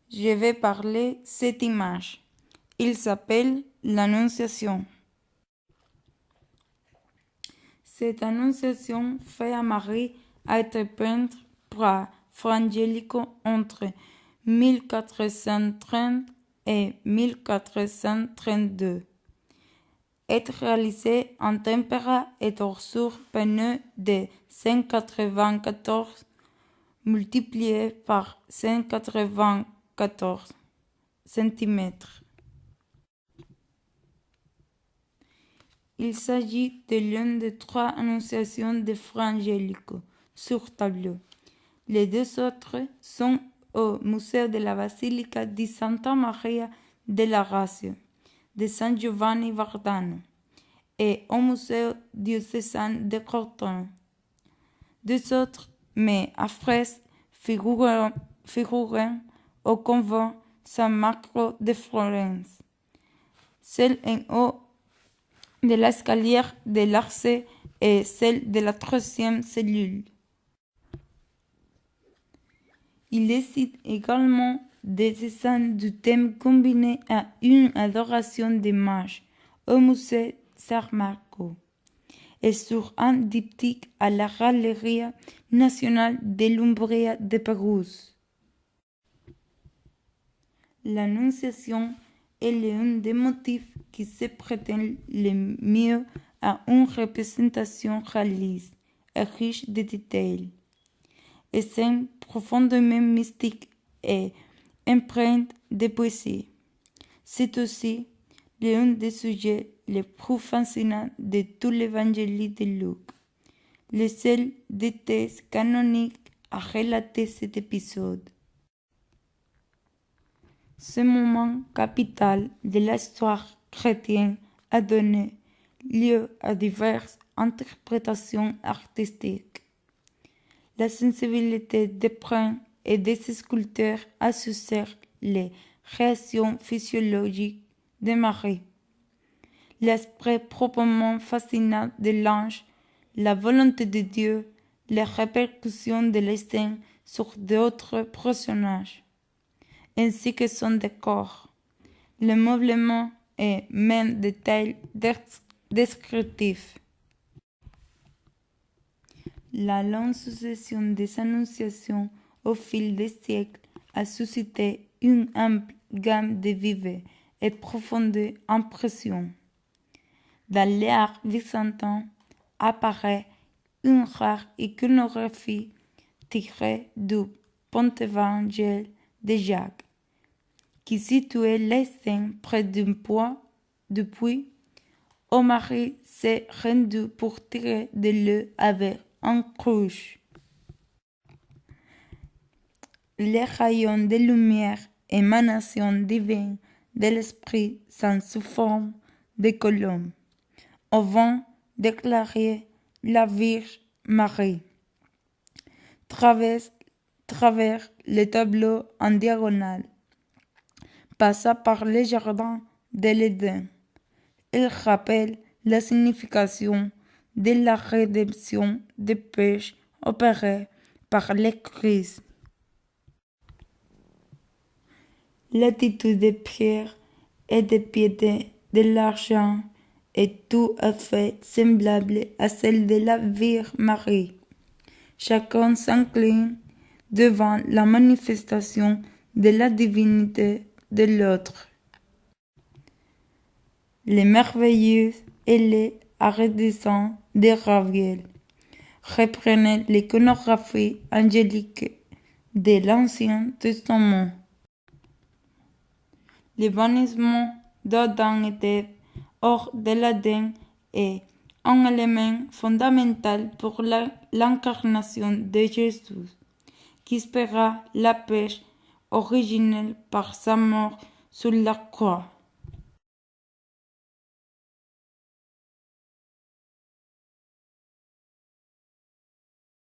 je vais parler cette image. Il s'appelle l'Annonciation. Cette Annonciation fait à Marie a été peinte par Frangelico entre 1430 et 1432. Est réalisée en tempéra et torsure peineux de 194 multiplié par 194 cm. Il s'agit de l'une des 3 annonciations de Frangelico sur tableau. Les 2 autres sont au musée de la Basilica di Santa Maria della Razio de San Giovanni Vardano et au musée diocésain de Cortona. 2 autres, mais à fresque, figurent au convent San Marco de Florence. Celle en haut de l'escalier de l'Arcée et celle de la 3e cellule. Il cite également des scènes du thème combinées à une adoration des mages au musée San Marco et sur un diptyque à la Galleria Nationale de l'Umbria de Pérouse. L'Annonciation est l'un des motifs qui se prêtent le mieux à une représentation réaliste et riche de détails. Et scène profondément mystique et empreinte de poésie. C'est aussi l'un des sujets les plus fascinants de tout l'évangile de Luc, le seul des textes canoniques à relater cet épisode. Ce moment capital de l'histoire chrétienne a donné lieu à diverses interprétations artistiques. La sensibilité des peintres et des sculpteurs associèrent les réactions physiologiques de Marie, l'esprit proprement fascinant de l'ange, la volonté de Dieu, les répercussions de l'estin sur d'autres personnages, ainsi que son décor, le meublement et même détails descriptifs. La longue succession des annonciations au fil des siècles a suscité une ample gamme de vives et profondes impressions. Dans l'art byzantin apparaît une rare iconographie tirée du Pentevangile de Jacques, qui situait les scènes près d'un puits où Marie s'est rendue pour tirer de l'eau avec un cruche. Les rayons de lumière, émanation divine de l'Esprit Saint sous forme de colombes, au vent déclarer la Vierge Marie. Travers le tableau en diagonale, passa par le jardin de l'Éden. Il rappelle la signification de la rédemption des péchés opérée par le Christ. L'attitude de Pierre et de piété de l'argent est tout à fait semblable à celle de la Vierge Marie. Chacun s'incline devant la manifestation de la divinité de l'autre. Les merveilleux et les arrêtissants de Raviel reprenaient l'iconographie angélique de l'Ancien Testament. Le bannissement d'Adam et d'Ève hors de l'Éden est un élément fondamental pour l'incarnation de Jésus, qui paiera la paix originelle par sa mort sur la croix.